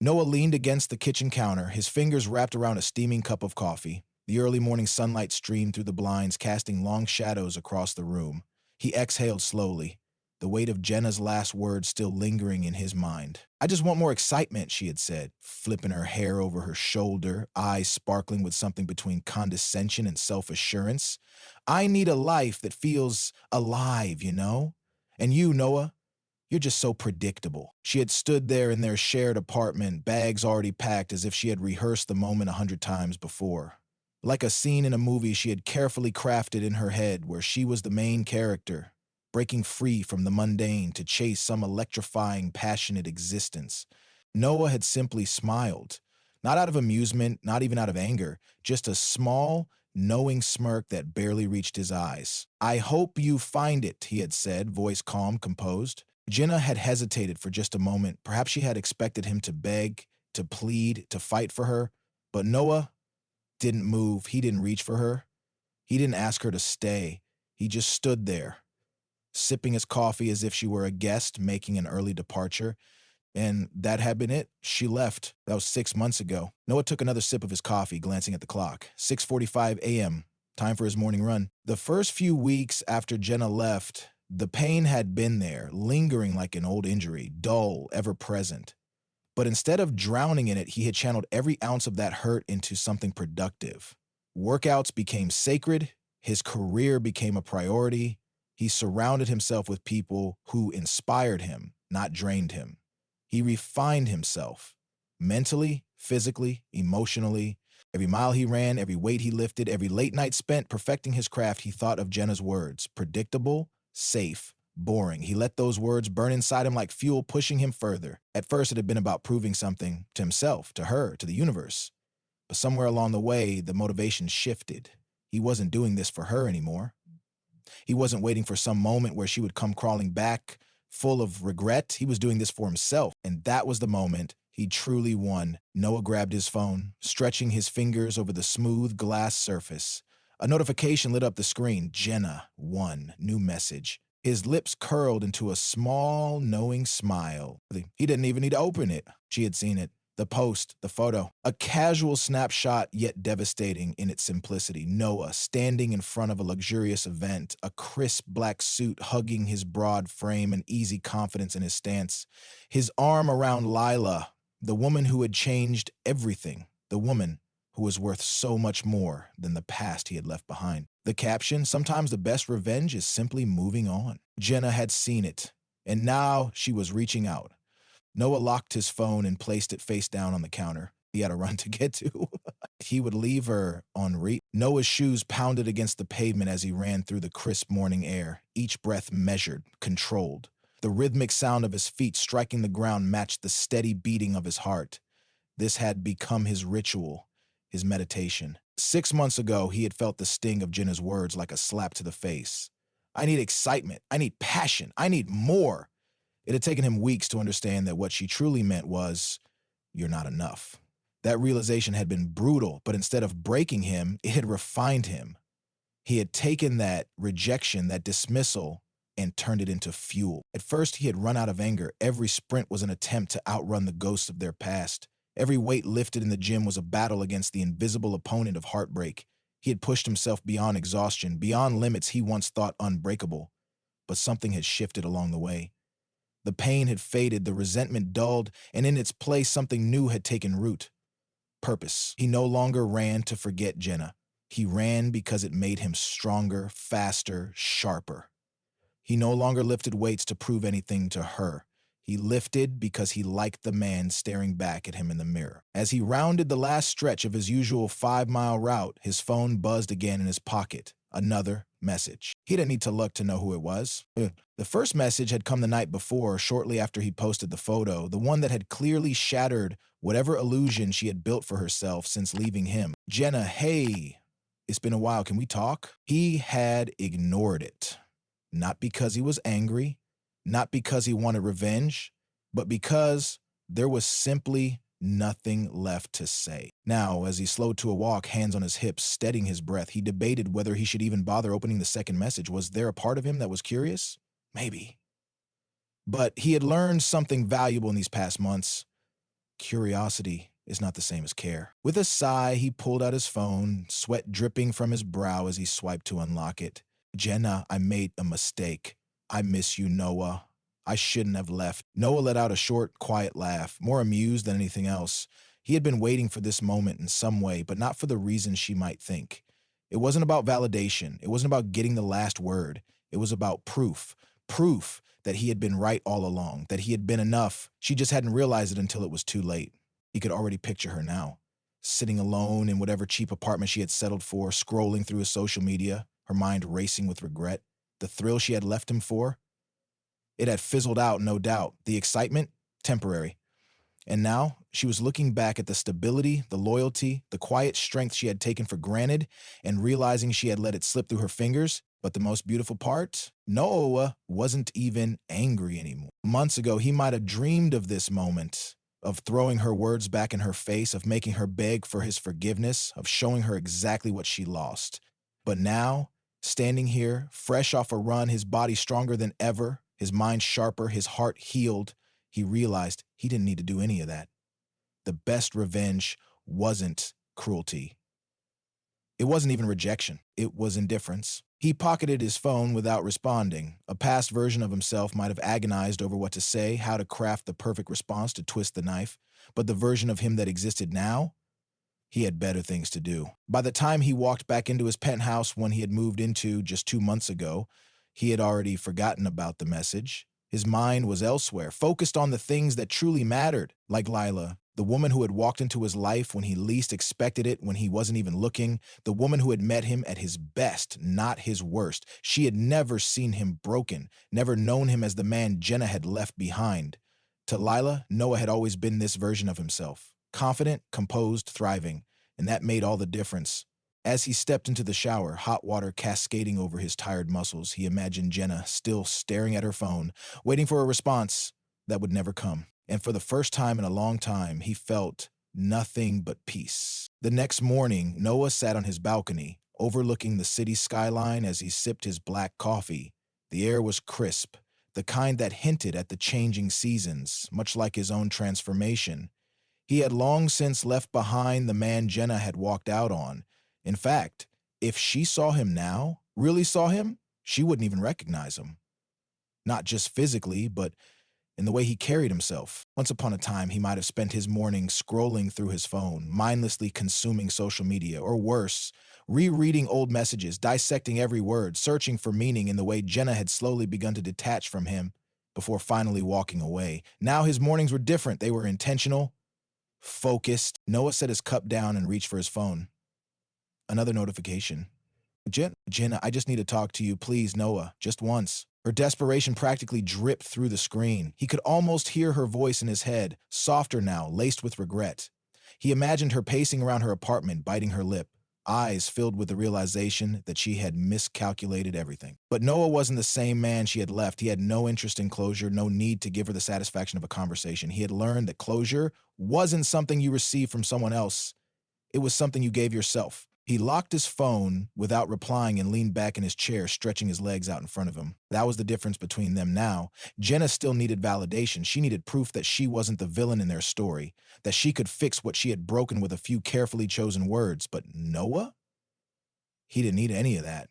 Noah leaned against the kitchen counter, his fingers wrapped around a steaming cup of coffee. The early morning sunlight streamed through the blinds, casting long shadows across the room. He exhaled slowly, the weight of Jenna's last words still lingering in his mind. "I just want more excitement," she had said, flipping her hair over her shoulder, eyes sparkling with something between condescension and self-assurance. "I need a life that feels alive, you know? And you, Noah, you're just so predictable." She had stood there in their shared apartment, bags already packed as if she had rehearsed the moment 100 times before. Like a scene in a movie she had carefully crafted in her head where she was the main character, breaking free from the mundane to chase some electrifying, passionate existence. Noah had simply smiled, not out of amusement, not even out of anger, just a small, knowing smirk that barely reached his eyes. "I hope you find it," he had said, voice calm, composed. Jenna had hesitated for just a moment. Perhaps she had expected him to beg, to plead, to fight for her. But Noah didn't move. He didn't reach for her. He didn't ask her to stay. He just stood there, sipping his coffee as if she were a guest making an early departure. And that had been it. She left. That was 6 months ago. Noah took another sip of his coffee, glancing at the clock. 6:45 a.m. Time for his morning run. The first few weeks after Jenna left, the pain had been there, lingering like an old injury, dull, ever present. But instead of drowning in it, he had channeled every ounce of that hurt into something productive. Workouts became sacred. His career became a priority. He surrounded himself with people who inspired him, not drained him. He refined himself mentally, physically, emotionally. Every mile he ran, every weight he lifted, every late night spent perfecting his craft, he thought of Jenna's words: predictable, safe, boring. He let those words burn inside him like fuel, pushing him further. At first, it had been about proving something to himself, to her, to the universe. But somewhere along the way, the motivation shifted. He wasn't doing this for her anymore. He wasn't waiting for some moment where she would come crawling back, full of regret. He was doing this for himself, and that was the moment he truly won. Noah grabbed his phone, stretching his fingers over the smooth glass surface. A notification lit up the screen. Jenna won. New message. His lips curled into a small, knowing smile. He didn't even need to open it. She had seen it. The post, the photo. A casual snapshot, yet devastating in its simplicity. Noah standing in front of a luxurious event, a crisp black suit hugging his broad frame and easy confidence in his stance. His arm around Lila, the woman who had changed everything. The woman who was worth so much more than the past he had left behind. The caption, "Sometimes the best revenge is simply moving on." Jenna had seen it, and now she was reaching out. Noah locked his phone and placed it face down on the counter. He had a run to get to. He would leave her on read. Noah's shoes pounded against the pavement as he ran through the crisp morning air, each breath measured, controlled. The rhythmic sound of his feet striking the ground matched the steady beating of his heart. This had become his ritual, his meditation. 6 months ago, he had felt the sting of Jenna's words like a slap to the face. "I need excitement. I need passion. I need more." It had taken him weeks to understand that what she truly meant was, "You're not enough." That realization had been brutal, but instead of breaking him, it had refined him. He had taken that rejection, that dismissal, and turned it into fuel. At first, he had run out of anger. Every sprint was an attempt to outrun the ghosts of their past. Every weight lifted in the gym was a battle against the invisible opponent of heartbreak. He had pushed himself beyond exhaustion, beyond limits he once thought unbreakable. But something had shifted along the way. The pain had faded, the resentment dulled, and in its place something new had taken root. Purpose. He no longer ran to forget Jenna. He ran because it made him stronger, faster, sharper. He no longer lifted weights to prove anything to her. He lifted because he liked the man staring back at him in the mirror. As he rounded the last stretch of his usual 5-mile route, his phone buzzed again in his pocket. Another message. He didn't need to look to know who it was. The first message had come the night before, shortly after he posted the photo, the one that had clearly shattered whatever illusion she had built for herself since leaving him. "Jenna, hey, it's been a while. Can we talk?" He had ignored it. Not because he was angry, not because he wanted revenge, but because there was simply nothing left to say. Now, as he slowed to a walk, hands on his hips, steadying his breath, he debated whether he should even bother opening the second message. Was there a part of him that was curious? Maybe. But he had learned something valuable in these past months. Curiosity is not the same as care. With a sigh, he pulled out his phone, sweat dripping from his brow as he swiped to unlock it. Jenna, I made a mistake. I miss you, Noah. I shouldn't have left. Noah let out a short, quiet laugh, more amused than anything else. He had been waiting for this moment in some way, but not for the reason she might think. It wasn't about validation. It wasn't about getting the last word. It was about proof. Proof that he had been right all along, that he had been enough. She just hadn't realized it until it was too late. He could already picture her now, sitting alone in whatever cheap apartment she had settled for, scrolling through his social media, her mind racing with regret. The thrill she had left him for, it had fizzled out, no doubt. The excitement, temporary. And now she was looking back at the stability, the loyalty, the quiet strength she had taken for granted and realizing she had let it slip through her fingers. But the most beautiful part? Noah wasn't even angry anymore. Months ago, he might have dreamed of this moment, of throwing her words back in her face, of making her beg for his forgiveness, of showing her exactly what she lost. But now, standing here, fresh off a run, his body stronger than ever, his mind sharper, his heart healed, he realized he didn't need to do any of that. The best revenge wasn't cruelty. It wasn't even rejection. It was indifference. He pocketed his phone without responding. A past version of himself might have agonized over what to say, how to craft the perfect response to twist the knife. But the version of him that existed now, he had better things to do. By the time he walked back into his penthouse one he had moved into just 2 months ago, he had already forgotten about the message. His mind was elsewhere, focused on the things that truly mattered, like Lila, the woman who had walked into his life when he least expected it, when he wasn't even looking, the woman who had met him at his best, not his worst. She had never seen him broken, never known him as the man Jenna had left behind. To Lila, Noah had always been this version of himself, confident, composed, thriving, and that made all the difference. As he stepped into the shower, hot water cascading over his tired muscles, he imagined Jenna still staring at her phone, waiting for a response that would never come. And for the first time in a long time, he felt nothing but peace. The next morning, Noah sat on his balcony, overlooking the city skyline as he sipped his black coffee. The air was crisp, the kind that hinted at the changing seasons, much like his own transformation. He had long since left behind the man Jenna had walked out on. In fact, if she saw him now, really saw him, she wouldn't even recognize him. Not just physically, but in the way he carried himself. Once upon a time, he might have spent his morning scrolling through his phone, mindlessly consuming social media, or worse, rereading old messages, dissecting every word, searching for meaning in the way Jenna had slowly begun to detach from him before finally walking away. Now his mornings were different. They were intentional, focused. Noah set his cup down and reached for his phone. Another notification. Jenna, I just need to talk to you, please, Noah, just once. Her desperation practically dripped through the screen. He could almost hear her voice in his head, softer now, laced with regret. He imagined her pacing around her apartment, biting her lip, eyes filled with the realization that she had miscalculated everything. But Noah wasn't the same man she had left. He had no interest in closure, no need to give her the satisfaction of a conversation. He had learned that closure wasn't something you received from someone else. It was something you gave yourself. He locked his phone without replying and leaned back in his chair, stretching his legs out in front of him. That was the difference between them now. Jenna still needed validation. She needed proof that she wasn't the villain in their story, that she could fix what she had broken with a few carefully chosen words. But Noah? He didn't need any of that.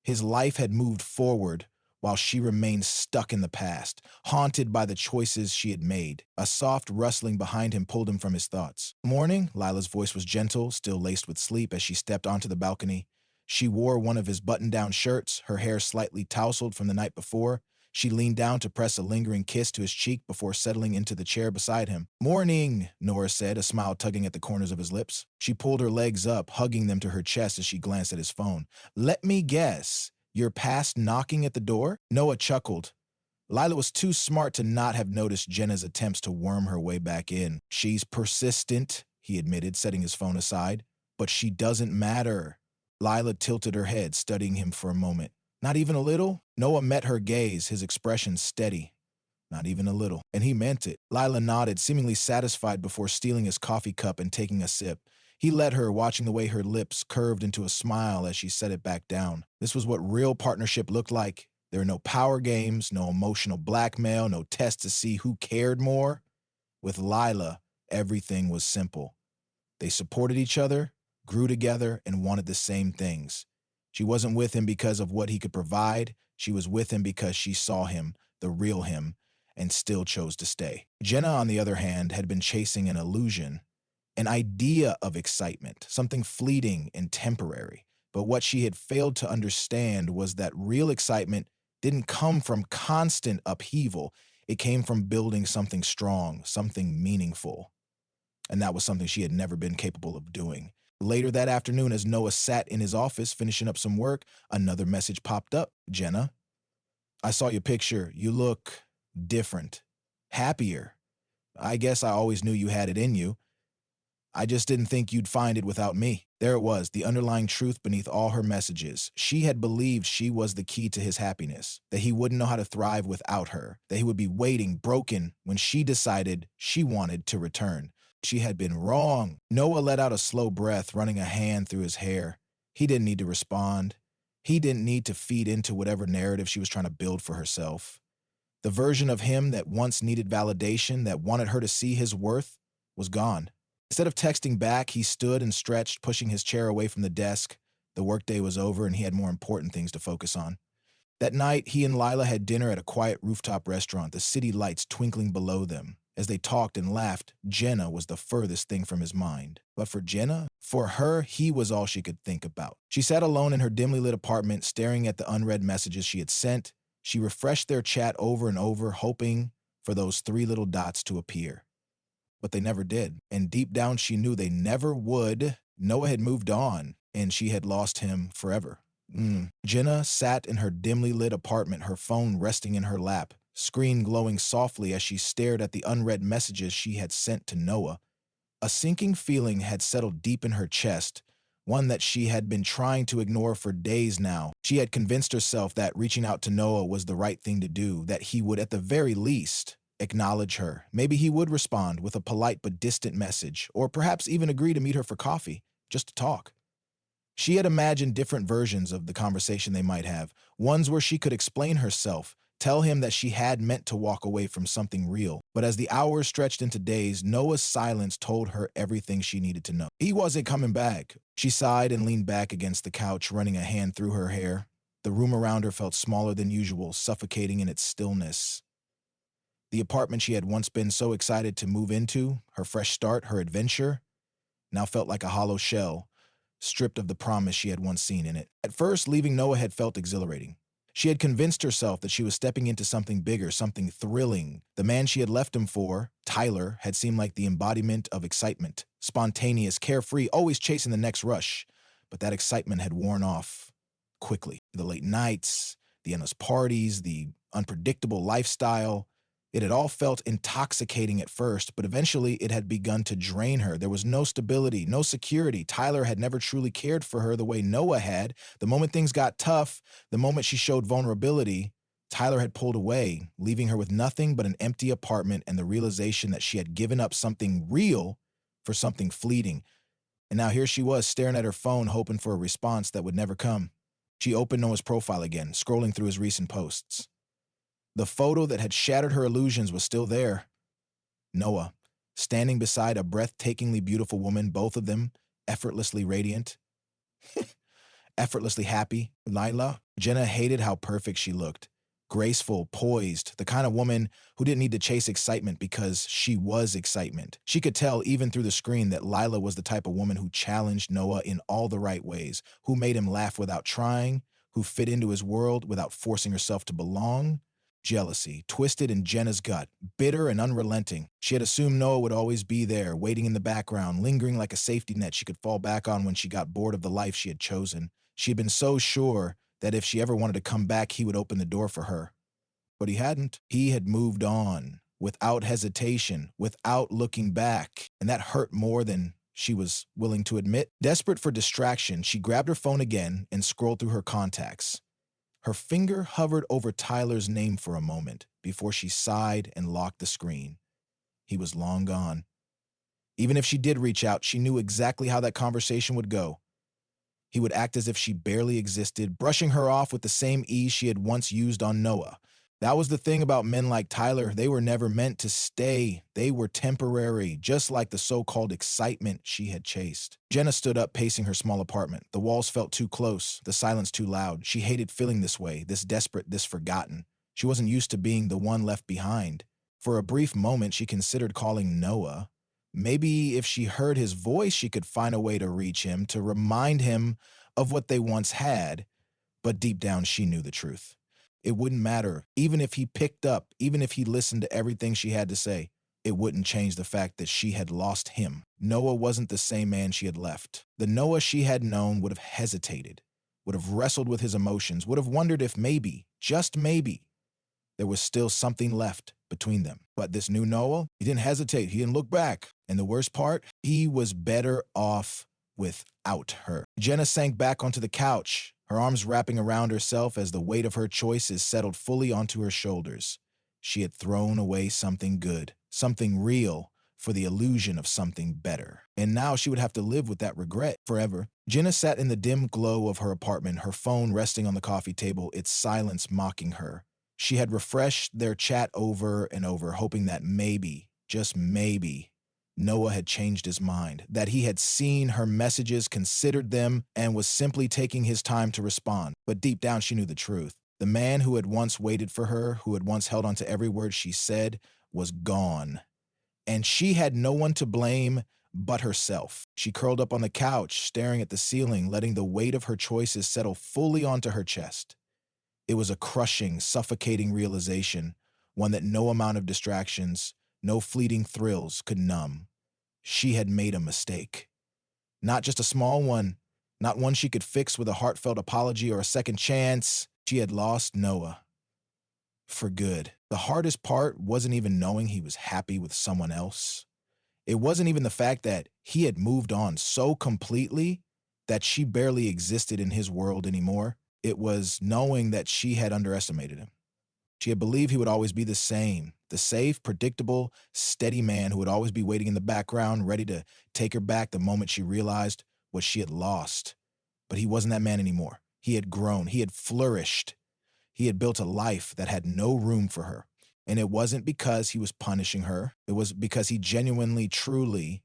His life had moved forward while she remained stuck in the past, haunted by the choices she had made. A soft rustling behind him pulled him from his thoughts. Morning, Lila's voice was gentle, still laced with sleep as she stepped onto the balcony. She wore one of his button-down shirts, her hair slightly tousled from the night before. She leaned down to press a lingering kiss to his cheek before settling into the chair beside him. Morning, Nora said, a smile tugging at the corners of his lips. She pulled her legs up, hugging them to her chest as she glanced at his phone. Let me guess. You're past knocking at the door? Noah chuckled. Lila was too smart to not have noticed Jenna's attempts to worm her way back in. She's persistent, he admitted, setting his phone aside. But she doesn't matter. Lila tilted her head, studying him for a moment. Not even a little? Noah met her gaze, his expression steady. Not even a little. And he meant it. Lila nodded, seemingly satisfied before stealing his coffee cup and taking a sip. He led her, watching the way her lips curved into a smile as she set it back down. This was what real partnership looked like. There were no power games, no emotional blackmail, no tests to see who cared more. With Lila, everything was simple. They supported each other, grew together, and wanted the same things. She wasn't with him because of what he could provide. She was with him because she saw him, the real him, and still chose to stay. Jenna, on the other hand, had been chasing an illusion, an idea of excitement, something fleeting and temporary. But what she had failed to understand was that real excitement didn't come from constant upheaval. It came from building something strong, something meaningful. And that was something she had never been capable of doing. Later that afternoon, as Noah sat in his office finishing up some work, another message popped up. Jenna, I saw your picture. You look different, happier. I guess I always knew you had it in you. I just didn't think you'd find it without me. There it was, the underlying truth beneath all her messages. She had believed she was the key to his happiness, that he wouldn't know how to thrive without her, that he would be waiting, broken, when she decided she wanted to return. She had been wrong. Noah let out a slow breath, running a hand through his hair. He didn't need to respond. He didn't need to feed into whatever narrative she was trying to build for herself. The version of him that once needed validation, that wanted her to see his worth, was gone. Instead of texting back, he stood and stretched, pushing his chair away from the desk. The workday was over and he had more important things to focus on. That night, he and Lila had dinner at a quiet rooftop restaurant, the city lights twinkling below them. As they talked and laughed, Jenna was the furthest thing from his mind. But for Jenna, for her, he was all she could think about. She sat alone in her dimly lit apartment, staring at the unread messages she had sent. She refreshed their chat over and over, hoping for those three little dots to appear. But they never did, and deep down she knew they never would. Noah had moved on, and she had lost him forever. Jenna sat in her dimly lit apartment, her phone resting in her lap, screen glowing softly as she stared at the unread messages she had sent to Noah. A sinking feeling had settled deep in her chest, one that she had been trying to ignore for days now. She had convinced herself that reaching out to Noah was the right thing to do, that he would at the very least acknowledge her. Maybe he would respond with a polite but distant message, or perhaps even agree to meet her for coffee, just to talk. She had imagined different versions of the conversation they might have, ones where she could explain herself, tell him that she had meant to walk away from something real. But as the hours stretched into days, Noah's silence told her everything she needed to know. He wasn't coming back. She sighed and leaned back against the couch, running a hand through her hair. The room around her felt smaller than usual, suffocating in its stillness. The apartment she had once been so excited to move into, her fresh start, her adventure, now felt like a hollow shell, stripped of the promise she had once seen in it. At first, leaving Noah had felt exhilarating. She had convinced herself that she was stepping into something bigger, something thrilling. The man she had left him for, Tyler, had seemed like the embodiment of excitement, spontaneous, carefree, always chasing the next rush. But that excitement had worn off quickly. The late nights, the endless parties, the unpredictable lifestyle. It had all felt intoxicating at first, but eventually it had begun to drain her. There was no stability, no security. Tyler had never truly cared for her the way Noah had. The moment things got tough, the moment she showed vulnerability, Tyler had pulled away, leaving her with nothing but an empty apartment and the realization that she had given up something real for something fleeting. And now here she was, staring at her phone, hoping for a response that would never come. She opened Noah's profile again, scrolling through his recent posts. The photo that had shattered her illusions was still there. Noah, standing beside a breathtakingly beautiful woman, both of them effortlessly radiant, effortlessly happy. Lila, Jenna hated how perfect she looked. Graceful, poised, the kind of woman who didn't need to chase excitement because she was excitement. She could tell even through the screen that Lila was the type of woman who challenged Noah in all the right ways, who made him laugh without trying, who fit into his world without forcing herself to belong. Jealousy, twisted in Jenna's gut, bitter and unrelenting. She had assumed Noah would always be there, waiting in the background, lingering like a safety net she could fall back on when she got bored of the life she had chosen. She had been so sure that if she ever wanted to come back, he would open the door for her. But he hadn't. He had moved on, without hesitation, without looking back, and that hurt more than she was willing to admit. Desperate for distraction, she grabbed her phone again and scrolled through her contacts. Her finger hovered over Tyler's name for a moment before she sighed and locked the screen. He was long gone. Even if she did reach out, she knew exactly how that conversation would go. He would act as if she barely existed, brushing her off with the same ease she had once used on Noah. That was the thing about men like Tyler. They were never meant to stay. They were temporary, just like the so-called excitement she had chased. Jenna stood up, pacing her small apartment. The walls felt too close, the silence too loud. She hated feeling this way, this desperate, this forgotten. She wasn't used to being the one left behind. For a brief moment, she considered calling Noah. Maybe if she heard his voice, she could find a way to reach him, to remind him of what they once had. But deep down, she knew the truth. It wouldn't matter. Even if he picked up, even if he listened to everything she had to say, it wouldn't change the fact that she had lost him. Noah wasn't the same man she had left. The Noah she had known would have hesitated, would have wrestled with his emotions, would have wondered if maybe, just maybe, there was still something left between them. But this new Noah, he didn't hesitate. He didn't look back. And the worst part, he was better off without her. Jenna sank back onto the couch, her arms wrapping around herself as the weight of her choices settled fully onto her shoulders. She had thrown away something good, something real, for the illusion of something better. And now she would have to live with that regret forever. Jenna sat in the dim glow of her apartment, her phone resting on the coffee table, its silence mocking her. She had refreshed their chat over and over, hoping that maybe, just maybe, Noah had changed his mind, that he had seen her messages, considered them, and was simply taking his time to respond. But deep down, she knew the truth. The man who had once waited for her, who had once held on to every word she said, was gone. And she had no one to blame but herself. She curled up on the couch, staring at the ceiling, letting the weight of her choices settle fully onto her chest. It was a crushing, suffocating realization, one that no amount of distractions, no fleeting thrills could numb. She had made a mistake. Not just a small one, not one she could fix with a heartfelt apology or a second chance. She had lost Noah. For good. The hardest part wasn't even knowing he was happy with someone else. It wasn't even the fact that he had moved on so completely that she barely existed in his world anymore. It was knowing that she had underestimated him. She had believed he would always be the same, the safe, predictable, steady man who would always be waiting in the background, ready to take her back the moment she realized what she had lost. But he wasn't that man anymore. He had grown. He had flourished. He had built a life that had no room for her. And it wasn't because he was punishing her. It was because he genuinely, truly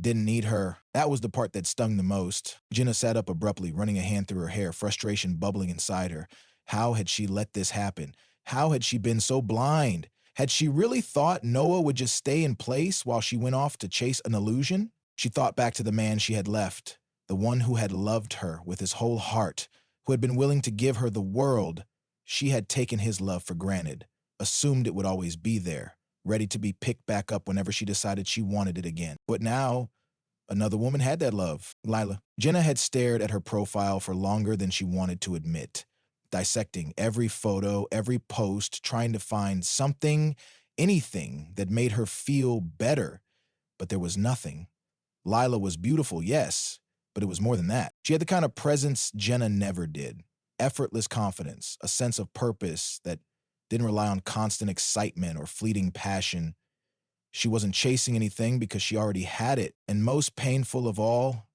didn't need her. That was the part that stung the most. Jenna sat up abruptly, running a hand through her hair, frustration bubbling inside her. How had she let this happen? How had she been so blind? Had she really thought Noah would just stay in place while she went off to chase an illusion? She thought back to the man she had left, the one who had loved her with his whole heart, who had been willing to give her the world. She had taken his love for granted, assumed it would always be there, ready to be picked back up whenever she decided she wanted it again. But now, another woman had that love, Lila. Jenna had stared at her profile for longer than she wanted to admit, dissecting every photo, every post, trying to find something, anything that made her feel better. But there was nothing. Lila was beautiful, yes, but it was more than that. She had the kind of presence Jenna never did. Effortless confidence, a sense of purpose that didn't rely on constant excitement or fleeting passion. She wasn't chasing anything because she already had it. And most painful of all,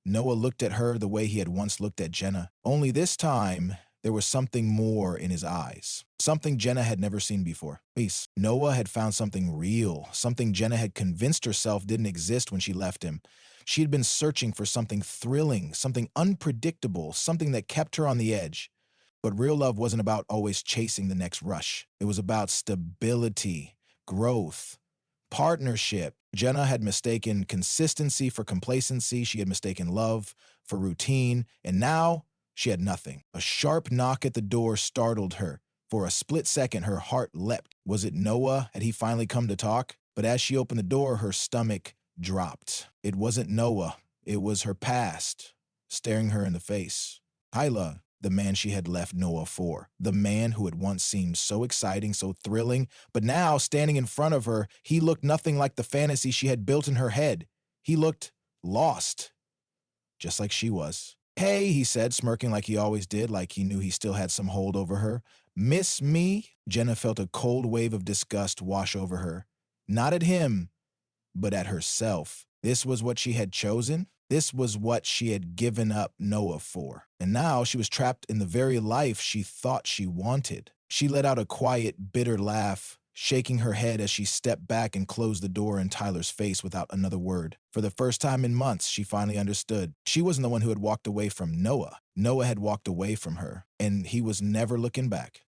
Noah looked at her the way he had once looked at Jenna. Only this time, there was something more in his eyes. Something Jenna had never seen before. Peace. Noah had found something real, something Jenna had convinced herself didn't exist when she left him. She had been searching for something thrilling, something unpredictable, something that kept her on the edge. But real love wasn't about always chasing the next rush. It was about stability, growth, partnership. Jenna had mistaken consistency for complacency. She had mistaken love for routine. And now she had nothing. A sharp knock at the door startled her. For a split second, her heart leapt. Was it Noah? Had he finally come to talk? But as she opened the door, her stomach dropped. It wasn't Noah. It was her past, staring her in the face. Hyla, the man she had left Noah for. The man who had once seemed so exciting, so thrilling. But now, standing in front of her, he looked nothing like the fantasy she had built in her head. He looked lost, just like she was. "Hey," he said, smirking like he always did, like he knew he still had some hold over her. "Miss me?" Jenna felt a cold wave of disgust wash over her. Not at him, but at herself. This was what she had chosen. This was what she had given up Noah for. And now she was trapped in the very life she thought she wanted. She let out a quiet, bitter laugh, shaking her head as she stepped back and closed the door in Tyler's face without another word. For the first time in months, she finally understood. She wasn't the one who had walked away from Noah. Noah had walked away from her, and he was never looking back.